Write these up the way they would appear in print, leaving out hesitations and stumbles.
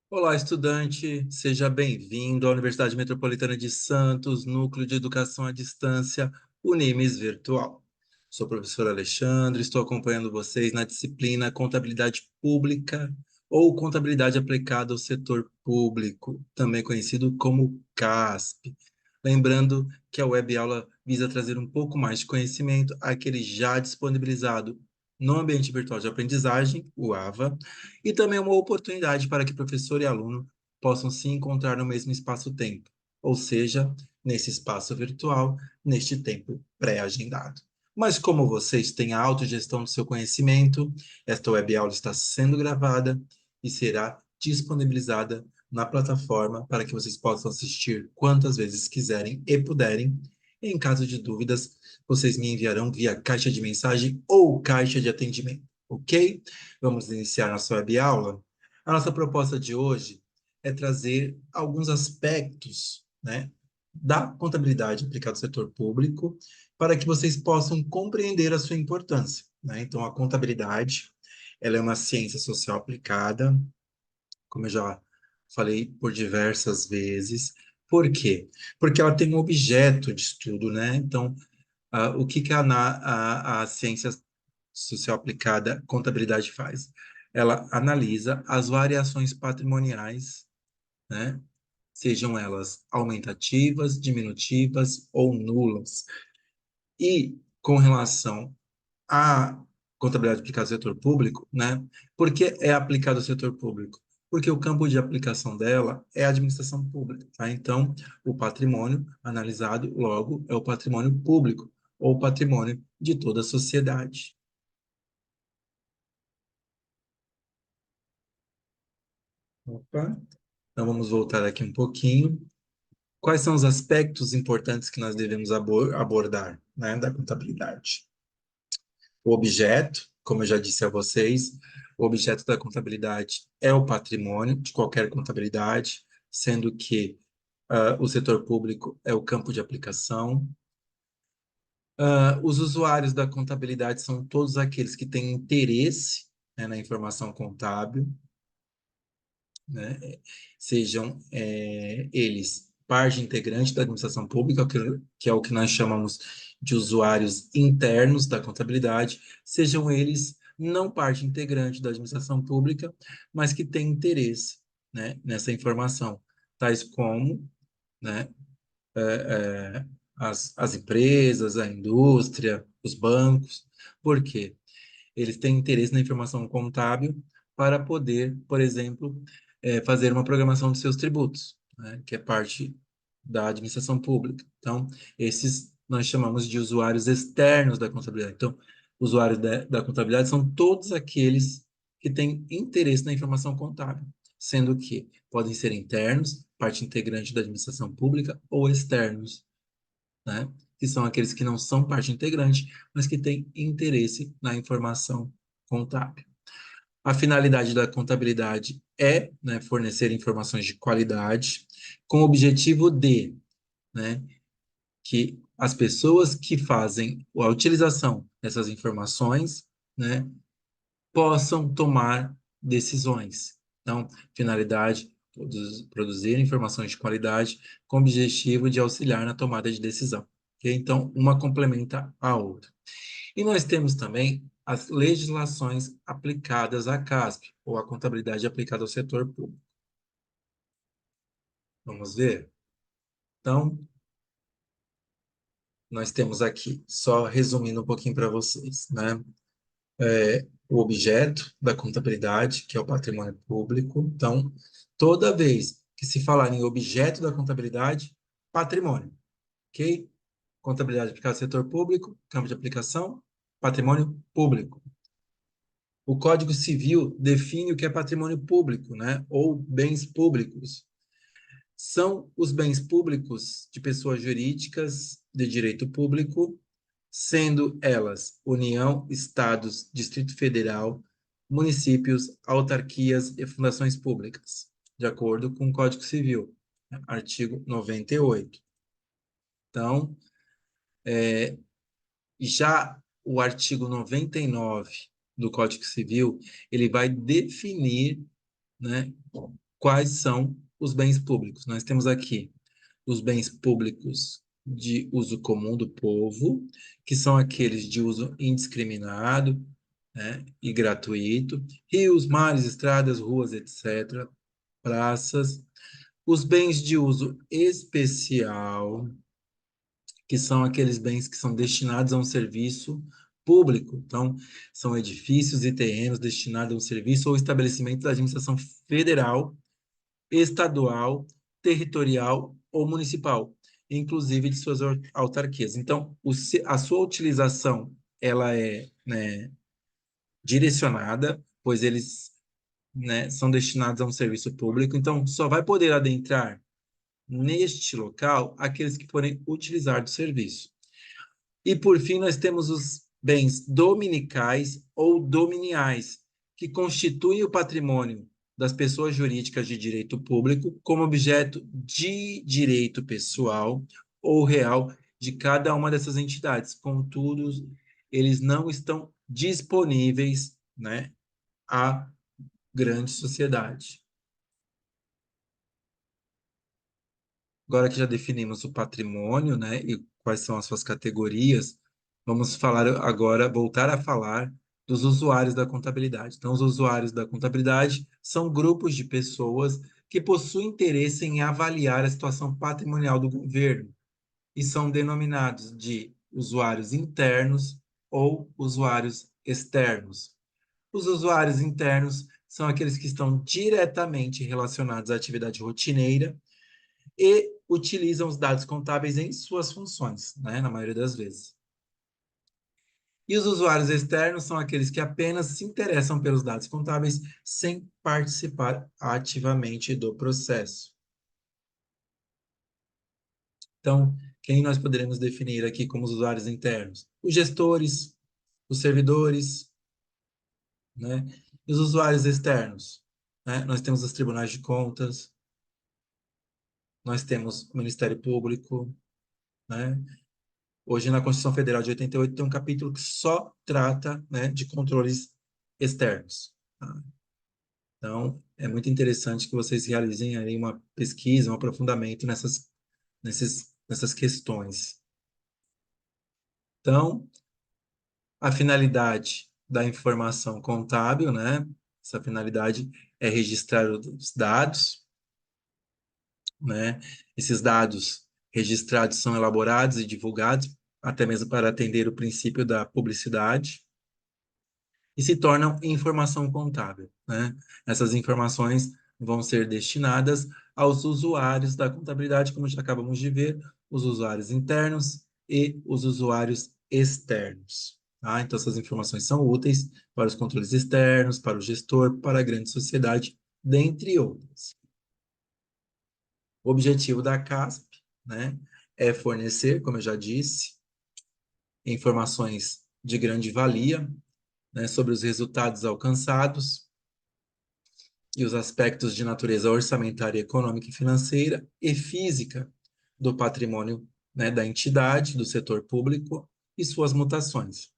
Olá, estudante, seja bem-vindo à Universidade Metropolitana de Santos, Núcleo de Educação à Distância, Unimes Virtual. Sou o professor Alexandre, estou acompanhando vocês na disciplina Contabilidade Pública ou Contabilidade Aplicada ao Setor Público, também conhecido como CASP. Lembrando que a web aula visa trazer um pouco mais de conhecimento àquele já disponibilizado no ambiente virtual de aprendizagem, o AVA, e também uma oportunidade para que professor e aluno possam se encontrar no mesmo espaço-tempo, ou seja, nesse espaço virtual, neste tempo pré-agendado. Mas como vocês têm a autogestão do seu conhecimento, esta web aula está sendo gravada e será disponibilizada na plataforma para que vocês possam assistir quantas vezes quiserem e puderem. Em caso de dúvidas, vocês me enviarão via caixa de mensagem ou caixa de atendimento, ok? Vamos iniciar nossa web aula. A nossa proposta de hoje é trazer alguns aspectos, né, da contabilidade aplicada ao setor público para que vocês possam compreender a sua importância, né? Então, a contabilidade, ela é uma ciência social aplicada, como eu já falei por diversas vezes. Por quê? Porque ela tem um objeto de estudo, né? Então, o que que a ciência social aplicada contabilidade faz? Ela analisa as variações patrimoniais, né? Sejam elas aumentativas, diminutivas ou nulas. E com relação à contabilidade aplicada ao setor público, né? Por que é aplicada ao setor público? Porque o campo de aplicação dela é a administração pública, tá? Então, o patrimônio analisado, logo, é o patrimônio público, ou patrimônio de toda a sociedade. Opa. Então, vamos voltar aqui um pouquinho. Quais são os aspectos importantes que nós devemos abordar, né, da contabilidade? O objeto, como eu já disse a vocês, o objeto da contabilidade é o patrimônio de qualquer contabilidade, sendo que o setor público é o campo de aplicação. Os usuários da contabilidade são todos aqueles que têm interesse, né, na informação contábil, né? Sejam eles parte integrante da administração pública, que é o que nós chamamos de usuários internos da contabilidade, sejam eles não parte integrante da administração pública, mas que têm interesse, né, nessa informação, tais como, né, é, as empresas, a indústria, os bancos. Por quê? Eles têm interesse na informação contábil para poder, por exemplo, fazer uma programação de seus tributos, né, que é parte da administração pública. Então, esses nós chamamos de usuários externos da contabilidade. Então, usuários da contabilidade são todos aqueles que têm interesse na informação contábil, sendo que podem ser internos, parte integrante da administração pública, ou externos, né? Que são aqueles que não são parte integrante, mas que têm interesse na informação contábil. A finalidade da contabilidade é, né, fornecer informações de qualidade, com o objetivo de, né, que as pessoas que fazem a utilização dessas informações, né, possam tomar decisões. Então, finalidade, produzir informações de qualidade com o objetivo de auxiliar na tomada de decisão. Ok? Então, uma complementa a outra. E nós temos também as legislações aplicadas à CASP, ou à contabilidade aplicada ao setor público. Vamos ver? Então, nós temos aqui, só resumindo um pouquinho para vocês, né? O objeto da contabilidade, que é o patrimônio público. Então, toda vez que se falar em objeto da contabilidade, patrimônio, ok? Contabilidade aplicada ao setor público, campo de aplicação, patrimônio público. O Código Civil define o que é patrimônio público, né? Ou bens públicos. São os bens públicos de pessoas jurídicas de direito público, sendo elas União, Estados, Distrito Federal, municípios, autarquias e fundações públicas, de acordo com o Código Civil, né? Artigo 98. Então, já o artigo 99 do Código Civil, ele vai definir, né, quais são os bens públicos. Nós temos aqui os bens públicos de uso comum do povo, que são aqueles de uso indiscriminado, né, e gratuito, rios, mares, estradas, ruas, etc., praças. Os bens de uso especial, que são aqueles bens que são destinados a um serviço público. Então, são edifícios e terrenos destinados a um serviço ou estabelecimento da administração federal, estadual, territorial ou municipal, inclusive de suas autarquias. Então, a sua utilização ela é, né, direcionada, pois eles, né, são destinados a um serviço público. Então, só vai poder adentrar neste local aqueles que forem utilizar do serviço. E por fim, nós temos os bens dominicais ou dominiais, que constituem o patrimônio das pessoas jurídicas de direito público como objeto de direito pessoal ou real de cada uma dessas entidades. Contudo, eles não estão disponíveis, né, à grande sociedade. Agora que já definimos o patrimônio, né, e quais são as suas categorias, vamos falar agora, voltar a falar dos usuários da contabilidade. Então, os usuários da contabilidade são grupos de pessoas que possuem interesse em avaliar a situação patrimonial do governo e são denominados de usuários internos ou usuários externos. Os usuários internos são aqueles que estão diretamente relacionados à atividade rotineira e utilizam os dados contábeis em suas funções, né, na maioria das vezes. E os usuários externos são aqueles que apenas se interessam pelos dados contábeis sem participar ativamente do processo. Então, quem nós poderemos definir aqui como os usuários internos? Os gestores, os servidores, né? E os usuários externos, né? Nós temos os tribunais de contas, nós temos o Ministério Público, né? Hoje, na Constituição Federal de 88, tem um capítulo que só trata, né, de controles externos. Tá? Então, é muito interessante que vocês realizem aí uma pesquisa, um aprofundamento nessas questões. Então, a finalidade da informação contábil, né? Essa finalidade é registrar os dados, né? Esses dados registrados são elaborados e divulgados, até mesmo para atender o princípio da publicidade, e se tornam informação contábil, né? Essas informações vão ser destinadas aos usuários da contabilidade, como já acabamos de ver, os usuários internos e os usuários externos. Tá? Então, essas informações são úteis para os controles externos, para o gestor, para a grande sociedade, dentre outras. O objetivo da CASP, né, é fornecer, como eu já disse, informações de grande valia, né, sobre os resultados alcançados e os aspectos de natureza orçamentária, econômica e financeira e física do patrimônio, né, da entidade, do setor público e suas mutações,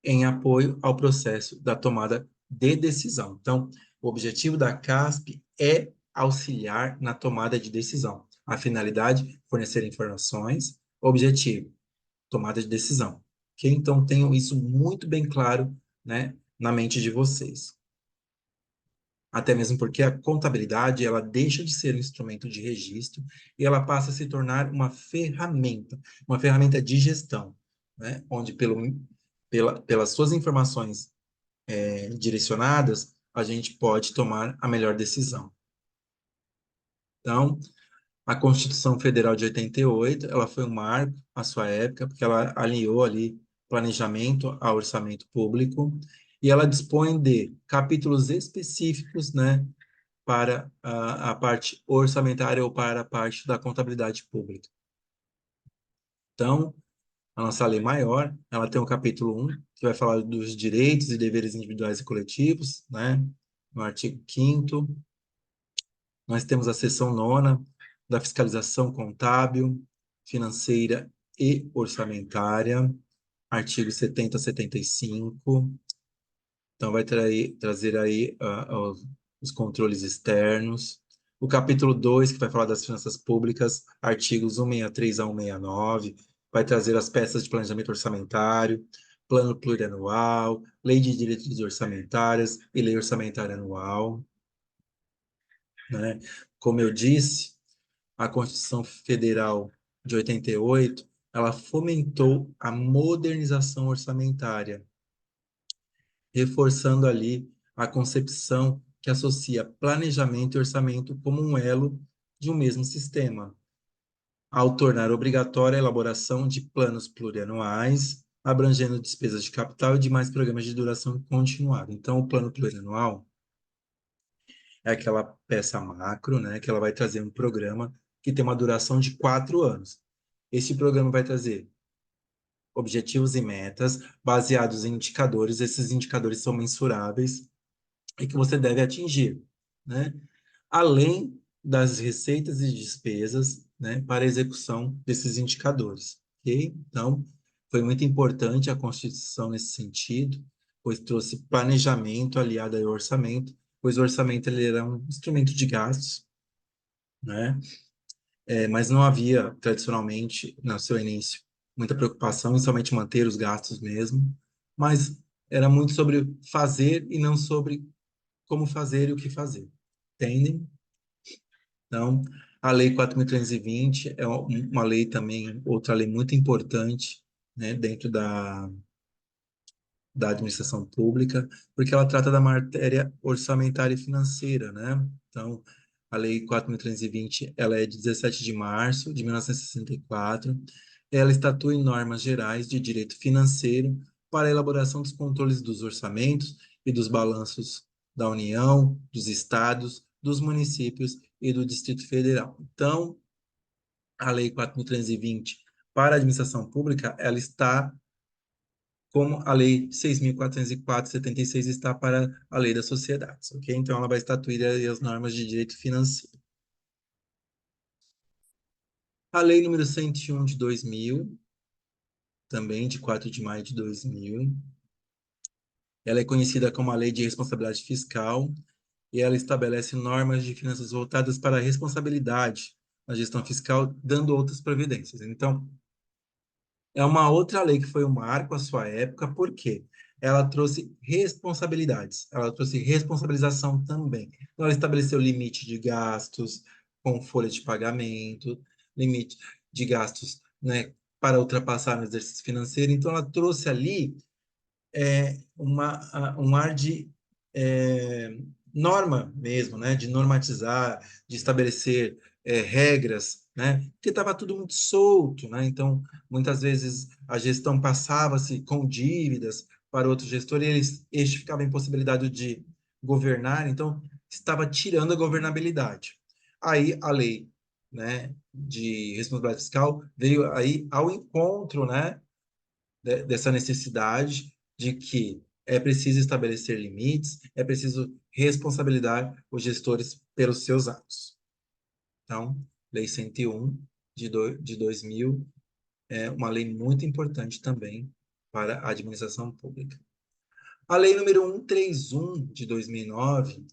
em apoio ao processo da tomada de decisão. Então, o objetivo da CASP é auxiliar na tomada de decisão. A finalidade, fornecer informações. Objetivo, tomada de decisão. Ok? Então, tenham isso muito bem claro, né, na mente de vocês. Até mesmo porque a contabilidade, ela deixa de ser um instrumento de registro e ela passa a se tornar uma ferramenta de gestão, né? Onde pelas suas informações direcionadas, a gente pode tomar a melhor decisão. Então, a Constituição Federal de 88, ela foi um marco à sua época, porque ela alinhou ali planejamento a orçamento público, e ela dispõe de capítulos específicos, né, para a parte orçamentária ou para a parte da contabilidade pública. Então, a nossa lei maior, ela tem o capítulo 1, que vai falar dos direitos e deveres individuais e coletivos, né? No artigo 5º, nós temos a seção 9ª da fiscalização contábil, financeira e orçamentária, artigo 70 a 75. Então, vai trazer aí os controles externos. O capítulo 2 que vai falar das finanças públicas, artigos 163 a 169, vai trazer as peças de planejamento orçamentário, plano plurianual, lei de diretrizes orçamentárias e lei orçamentária anual, né? Como eu disse, a Constituição Federal de 88, ela fomentou a modernização orçamentária, reforçando ali a concepção que associa planejamento e orçamento como um elo de um mesmo sistema, ao tornar obrigatória a elaboração de planos plurianuais, abrangendo despesas de capital e demais programas de duração continuada. Então, o plano plurianual é aquela peça macro, né, que ela vai trazer um programa que tem uma duração de 4 anos. Este programa vai trazer objetivos e metas baseados em indicadores. Esses indicadores são mensuráveis e que você deve atingir, né? Além das receitas e despesas, né, para a execução desses indicadores, ok? Então, foi muito importante a Constituição nesse sentido, pois trouxe planejamento aliado ao orçamento, pois o orçamento ele era um instrumento de gastos, né? Mas não havia, tradicionalmente, no seu início, muita preocupação em somente manter os gastos mesmo, mas era muito sobre fazer e não sobre como fazer e o que fazer. Entendem? Então, a Lei 4.320 é uma lei também, outra lei muito importante, né, dentro da administração pública, porque ela trata da matéria orçamentária e financeira, né? Então, a Lei 4.320, ela é de 17 de março de 1964. Ela estatui normas gerais de direito financeiro para a elaboração dos controles dos orçamentos e dos balanços da União, dos estados, dos municípios e do Distrito Federal. Então, a Lei 4.320 para a administração pública, ela está como a Lei 6.404/76 está para a Lei das Sociedades, ok? Então, ela vai estatuir aí as normas de direito financeiro. A Lei número 101 de 2000, também de 4 de maio de 2000, ela é conhecida como a Lei de Responsabilidade Fiscal e ela estabelece normas de finanças voltadas para a responsabilidade na gestão fiscal, dando outras providências. Então, é uma outra lei que foi um marco à sua época, porque ela trouxe responsabilidades, ela trouxe responsabilização também. Então, ela estabeleceu limite de gastos com folha de pagamento, limite de gastos, né, para ultrapassar no exercício financeiro. Então, ela trouxe ali um ar de é, norma mesmo, né? De normatizar, de estabelecer regras, né? Porque estava tudo muito solto, né? Então, muitas vezes a gestão passava-se com dívidas para outro gestor e este ficava em possibilidade de governar, então estava tirando a governabilidade. Aí a lei, né, de responsabilidade fiscal veio aí ao encontro, né, dessa necessidade de que é preciso estabelecer limites, é preciso responsabilizar os gestores pelos seus atos. Então, Lei 101 de 2000 é uma lei muito importante também para a administração pública. A Lei número 131 de 2009,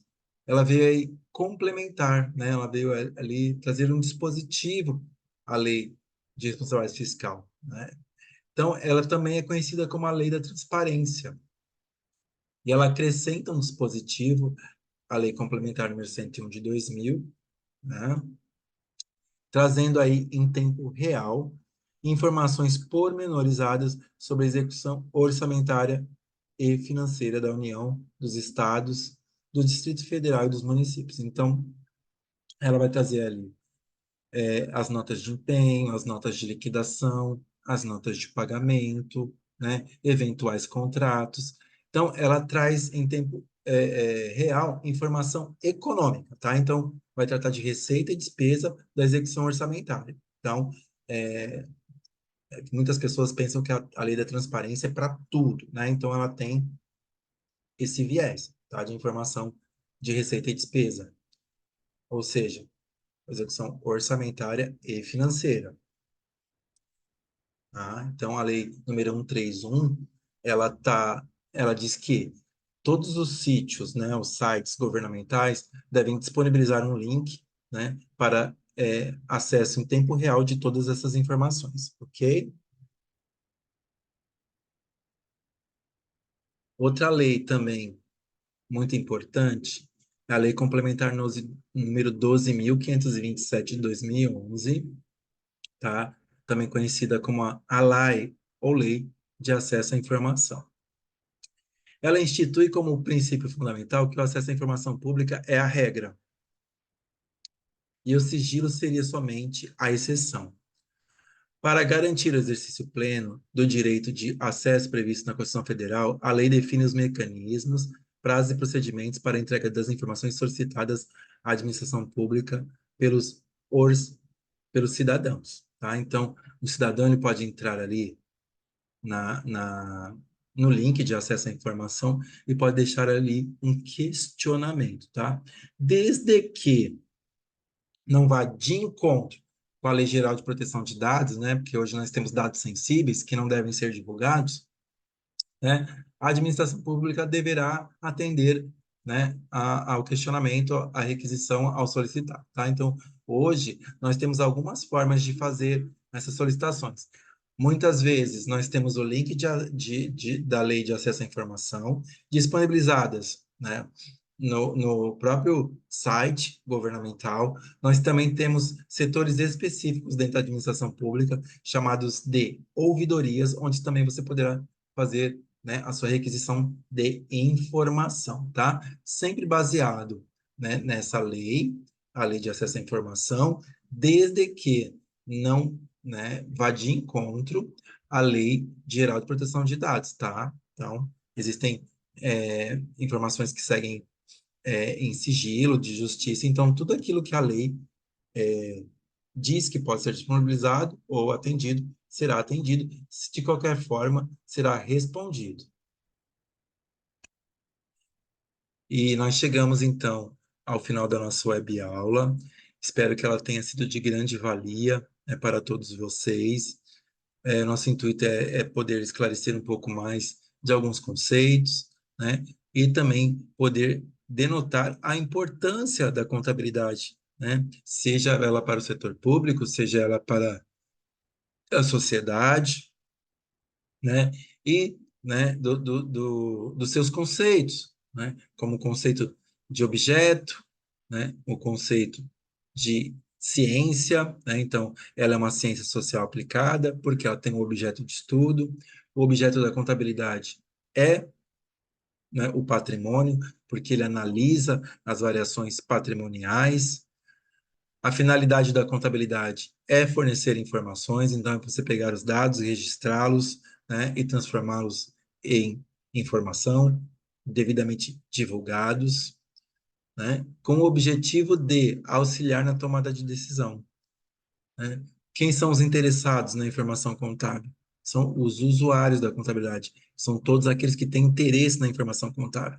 ela veio aí complementar, né? Ela veio ali trazer um dispositivo à Lei de Responsabilidade Fiscal, né? Então, ela também é conhecida como a Lei da Transparência. E ela acrescenta um dispositivo, a Lei Complementar número 101 de 2000, né? Trazendo aí em tempo real informações pormenorizadas sobre a execução orçamentária e financeira da União, dos estados, do Distrito Federal e dos municípios. Então, ela vai trazer ali as notas de empenho, as notas de liquidação, as notas de pagamento, né, eventuais contratos. Então, ela traz em tempo real informação econômica, tá? Então, vai tratar de receita e despesa da execução orçamentária. Então, é, muitas pessoas pensam que a lei da transparência é para tudo, né? Então, ela tem esse viés, tá? De informação de receita e despesa, ou seja, execução orçamentária e financeira. Tá? Então, a lei número 131, ela diz que todos os sítios, né, os sites governamentais devem disponibilizar um link, né, para acesso em tempo real de todas essas informações, ok? Outra lei também muito importante é a Lei Complementar número 12.527 de 2011, tá? Também conhecida como a LAI, ou Lei de Acesso à Informação. Ela institui como princípio fundamental que o acesso à informação pública é a regra, e o sigilo seria somente a exceção. Para garantir o exercício pleno do direito de acesso previsto na Constituição Federal, a lei define os mecanismos, prazos e procedimentos para a entrega das informações solicitadas à administração pública pelos, os, pelos cidadãos. Tá? Então, o cidadão ele pode entrar ali na, na, no link de acesso à informação e pode deixar ali um questionamento. Tá? Desde que não vá de encontro com a Lei Geral de Proteção de Dados, né? Porque hoje nós temos dados sensíveis que não devem ser divulgados, né? A administração pública deverá atender, né, ao questionamento, à requisição ao solicitar, tá? Então, hoje nós temos algumas formas de fazer essas solicitações. Muitas vezes nós temos o link da Lei de Acesso à Informação disponibilizadas, né, no próprio site governamental. Nós também temos setores específicos dentro da administração pública, chamados de ouvidorias, onde também você poderá fazer, né, a sua requisição de informação, tá? Sempre baseado, né, nessa lei, a Lei de Acesso à Informação, desde que não, né, vá de encontro à Lei Geral de Proteção de Dados, tá? Então, existem informações que seguem em sigilo de justiça. Então, tudo aquilo que a lei diz que pode ser disponibilizado ou atendido, será atendido. De qualquer forma, será respondido. E nós chegamos, então, ao final da nossa web aula. Espero que ela tenha sido de grande valia, né, para todos vocês. Nosso intuito é poder esclarecer um pouco mais de alguns conceitos, né? E também poder denotar a importância da contabilidade, né? Seja ela para o setor público, seja ela para a sociedade, né? E, né, dos seus conceitos, né? Como o conceito de objeto, né? O conceito de ciência, né? Então, ela é uma ciência social aplicada, porque ela tem um objeto de estudo. O objeto da contabilidade é, né, o patrimônio, porque ele analisa as variações patrimoniais. A finalidade da contabilidade é fornecer informações, então é você pegar os dados, registrá-los, né, e transformá-los em informação, devidamente divulgados, né, com o objetivo de auxiliar na tomada de decisão, né? Quem são os interessados na informação contábil? São os usuários da contabilidade, são todos aqueles que têm interesse na informação contábil.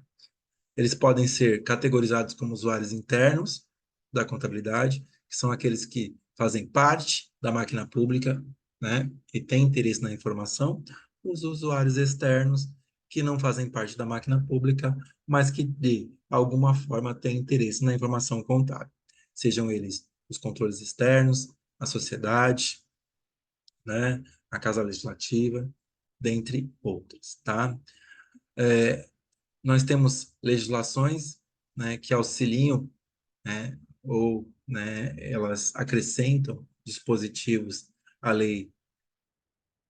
Eles podem ser categorizados como usuários internos da contabilidade, que são aqueles que fazem parte da máquina pública, né, e têm interesse na informação. Os usuários externos, que não fazem parte da máquina pública, mas que de alguma forma têm interesse na informação contábil. Sejam eles os controles externos, a sociedade, né, a Casa Legislativa, dentre outras, tá? Nós temos legislações, né, que auxiliam, né, ou, né, elas acrescentam dispositivos à lei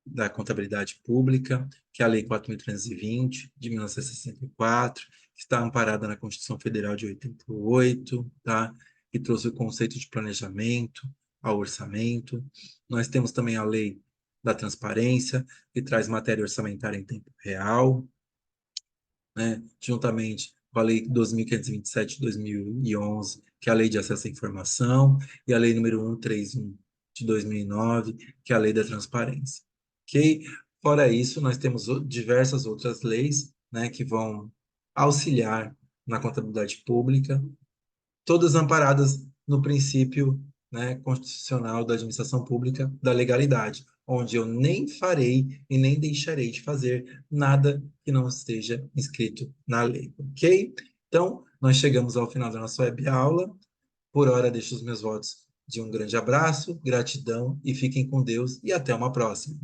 da contabilidade pública, que é a Lei 4.320, de 1964, que está amparada na Constituição Federal de 88, tá? Que trouxe o conceito de planejamento ao orçamento. Nós temos também a Lei da Transparência, que traz matéria orçamentária em tempo real, né, juntamente com a Lei 2.527 de 2011, que é a Lei de Acesso à Informação, e a Lei número 131 de 2009, que é a Lei da Transparência. Ok? Fora isso, nós temos diversas outras leis, né, que vão auxiliar na contabilidade pública, todas amparadas no princípio, né, constitucional da administração pública da legalidade, onde eu nem farei e nem deixarei de fazer nada que não esteja escrito na lei, ok? Então, nós chegamos ao final da nossa web aula. Por hora, deixo os meus votos de um grande abraço, gratidão e fiquem com Deus e até uma próxima.